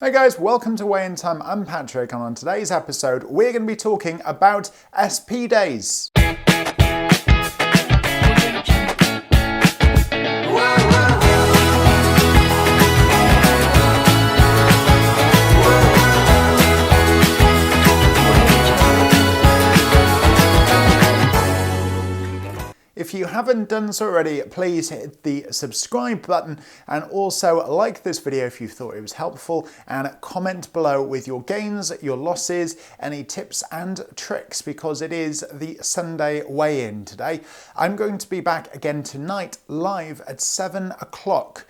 Hey guys, welcome to Weighintime. I'm Patrick, and on today's episode, we're going to be talking about SP days. If you haven't done so already, please hit the subscribe button and also like this video if you thought it was helpful, and comment below with your gains, your losses, any tips and tricks, because it is the Sunday weigh-in today. I'm going to be back again tonight live at 7 o'clock.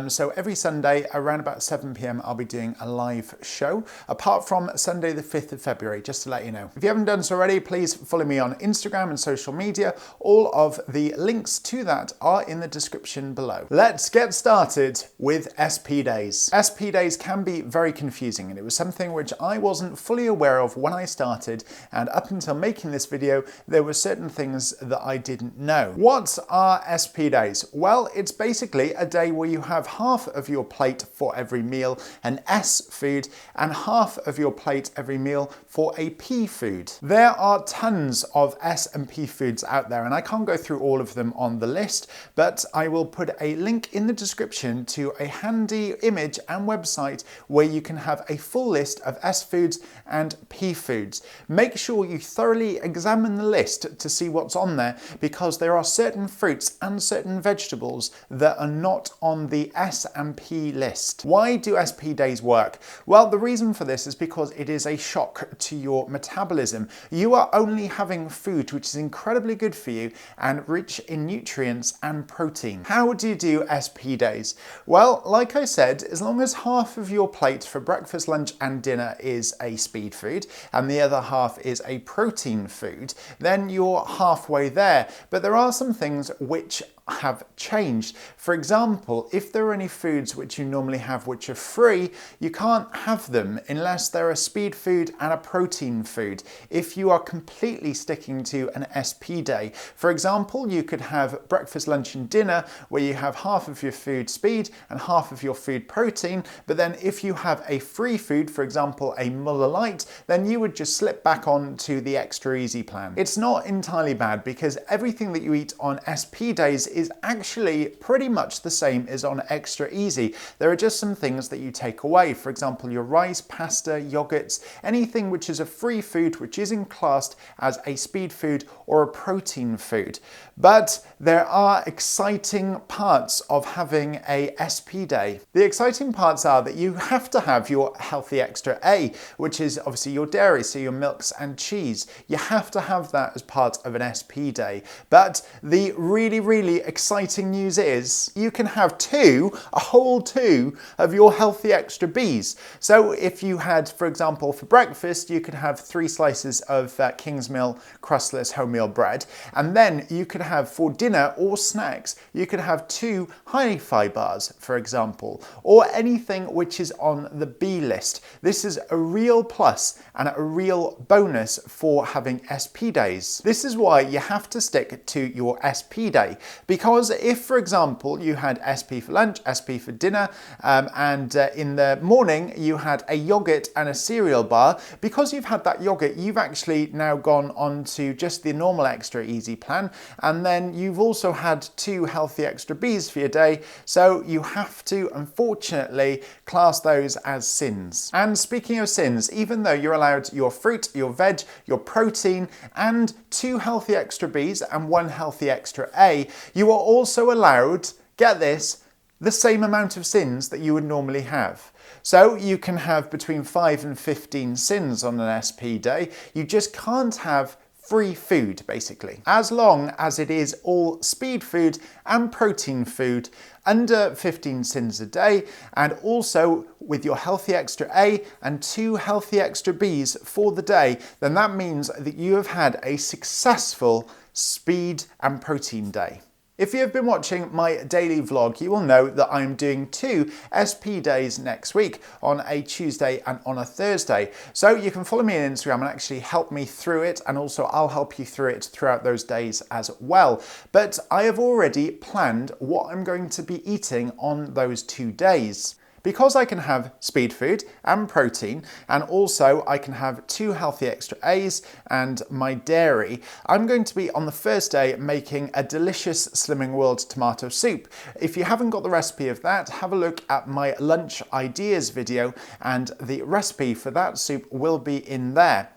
So every Sunday around about 7 p.m. I'll be doing a live show, apart from Sunday the 5th of February, just to let you know. If you haven't done so already, please follow me on Instagram and social media. All of the links to that are in the description below. Let's get started with SP days. SP days can be very confusing, and it was something which I wasn't fully aware of when I started, and up until making this video there were certain things that I didn't know. What are SP days? Well, it's basically a day where you have half of your plate for every meal an S food and half of your plate every meal for a P food. There are tons of S and P foods out there, and I can't go through all of them on the list, but I will put a link in the description to a handy image and website where you can have a full list of S foods and P foods. Make sure you thoroughly examine the list to see what's on there, because there are certain fruits and certain vegetables that are not on the S and P list. Why do SP days work? Well, the reason for this is because it is a shock to your metabolism. You are only having food which is incredibly good for you and rich in nutrients and protein. How do you do SP days? Well, like I said, as long as half of your plate for breakfast, lunch and dinner is a speed food and the other half is a protein food, then you're halfway there. But there are some things which have changed. For example, if there are any foods which you normally have which are free, you can't have them unless they're a speed food and a protein food. If you are completely sticking to an SP day, for example, you could have breakfast, lunch and dinner where you have half of your food speed and half of your food protein, but then if you have a free food, for example a Muller Light, then you would just slip back on to the extra easy plan. It's not entirely bad, because everything that you eat on SP days is actually pretty much the same as on extra easy. There are just some things that you take away. For example, your rice, pasta, yogurts, anything which is a free food which isn't classed as a speed food or a protein food. But there are exciting parts of having a SP day. The exciting parts are that you have to have your healthy extra A, which is obviously your dairy, so your milks and cheese. You have to have that as part of an SP day. But the really exciting news is you can have a whole two of your healthy extra Bs. So if you had, for example, for breakfast, you could have 3 slices of Kingsmill crustless wholemeal bread, and then you could have for dinner or snacks, you could have 2 hi-fi bars, for example, or anything which is on the B list. This is a real plus and a real bonus for having SP days. This is why you have to stick to your SP day, because if, for example, you had SP for lunch, SP for dinner, and in the morning you had a yogurt and a cereal bar, because you've had that yogurt, you've actually now gone on to just the normal extra easy plan, and then you've also had 2 healthy extra Bs for your day, so you have to unfortunately class those as sins. And speaking of sins, even though you're allowed your fruit, your veg, your protein and 2 healthy extra Bs and 1 healthy extra A, you are also allowed, get this, the same amount of sins that you would normally have. So you can have between 5 and 15 sins on an SP day. You just can't have free food, basically. As long as it is all speed food and protein food, under 15 sins a day, and also with your healthy extra A and 2 healthy extra Bs for the day, then that means that you have had a successful speed and protein day. If you have been watching my daily vlog, you will know that I'm doing 2 SP days next week, on a Tuesday and on a Thursday. So you can follow me on Instagram and actually help me through it, and also I'll help you through it throughout those days as well. But I have already planned what I'm going to be eating on those 2 days. Because I can have speed food and protein, and also I can have 2 healthy extra A's and my dairy, I'm going to be on the first day making a delicious Slimming World tomato soup. If you haven't got the recipe of that, have a look at my lunch ideas video and the recipe for that soup will be in there.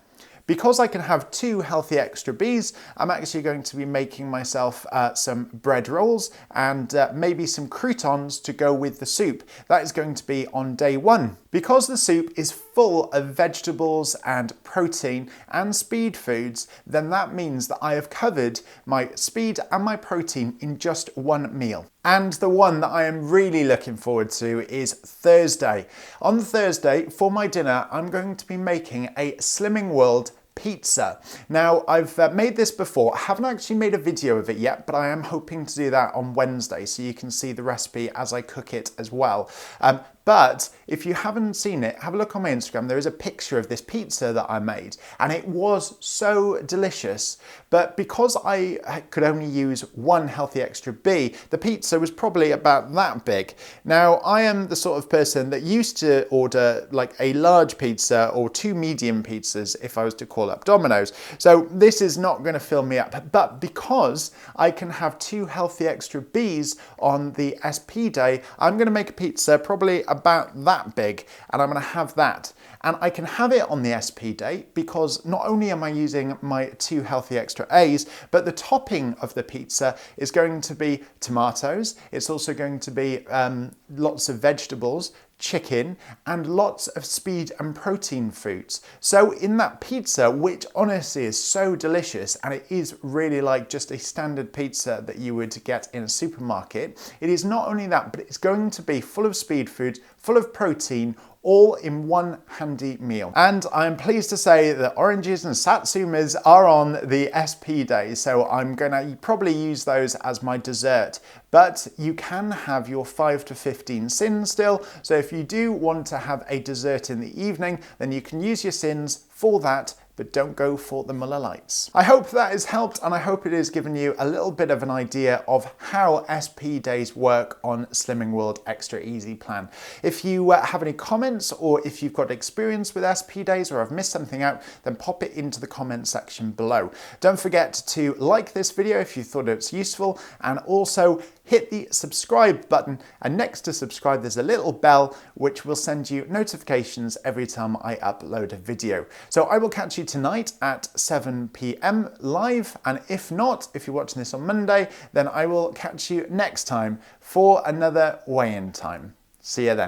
Because I can have 2 healthy extra B's, I'm actually going to be making myself some bread rolls and maybe some croutons to go with the soup. That is going to be on day 1. Because the soup is full of vegetables and protein and speed foods, then that means that I have covered my speed and my protein in just one meal. And the one that I am really looking forward to is Thursday. On Thursday, for my dinner, I'm going to be making a Slimming World pizza. Now, I've made this before. I haven't actually made a video of it yet, but I am hoping to do that on Wednesday so you can see the recipe as I cook it as well. But if you haven't seen it, have a look on my Instagram. There is a picture of this pizza that I made and it was so delicious. But because I could only use 1 healthy extra B, the pizza was probably about that big. Now, I am the sort of person that used to order like a large pizza or 2 medium pizzas if I was to call up Domino's. So this is not going to fill me up. But because I can have 2 healthy extra B's on the SP day, I'm going to make a pizza probably about that big and I'm going to have that. And I can have it on the SP day because not only am I using my 2 healthy extra A's, but the topping of the pizza is going to be tomatoes. It's also going to be lots of vegetables, chicken, and lots of speed and protein foods. So in that pizza, which honestly is so delicious, and it is really like just a standard pizza that you would get in a supermarket, it is not only that, but it's going to be full of speed food, full of protein, all in one handy meal. And I'm pleased to say that oranges and satsumas are on the SP day, so I'm gonna probably use those as my dessert. But you can have your 5 to 15 sins still, so if you do want to have a dessert in the evening, then you can use your sins for that, but don't go for the Muller Lights. I hope that has helped and I hope it has given you a little bit of an idea of how SP days work on Slimming World Extra Easy Plan. If you have any comments or if you've got experience with SP days or I've missed something out, then pop it into the comment section below. Don't forget to like this video if you thought it was useful and also hit the subscribe button, and next to subscribe there's a little bell which will send you notifications every time I upload a video. So I will catch you tonight at 7 p.m. live, and if not, if you're watching this on Monday, then I will catch you next time for another Weigh-In Time. See you then.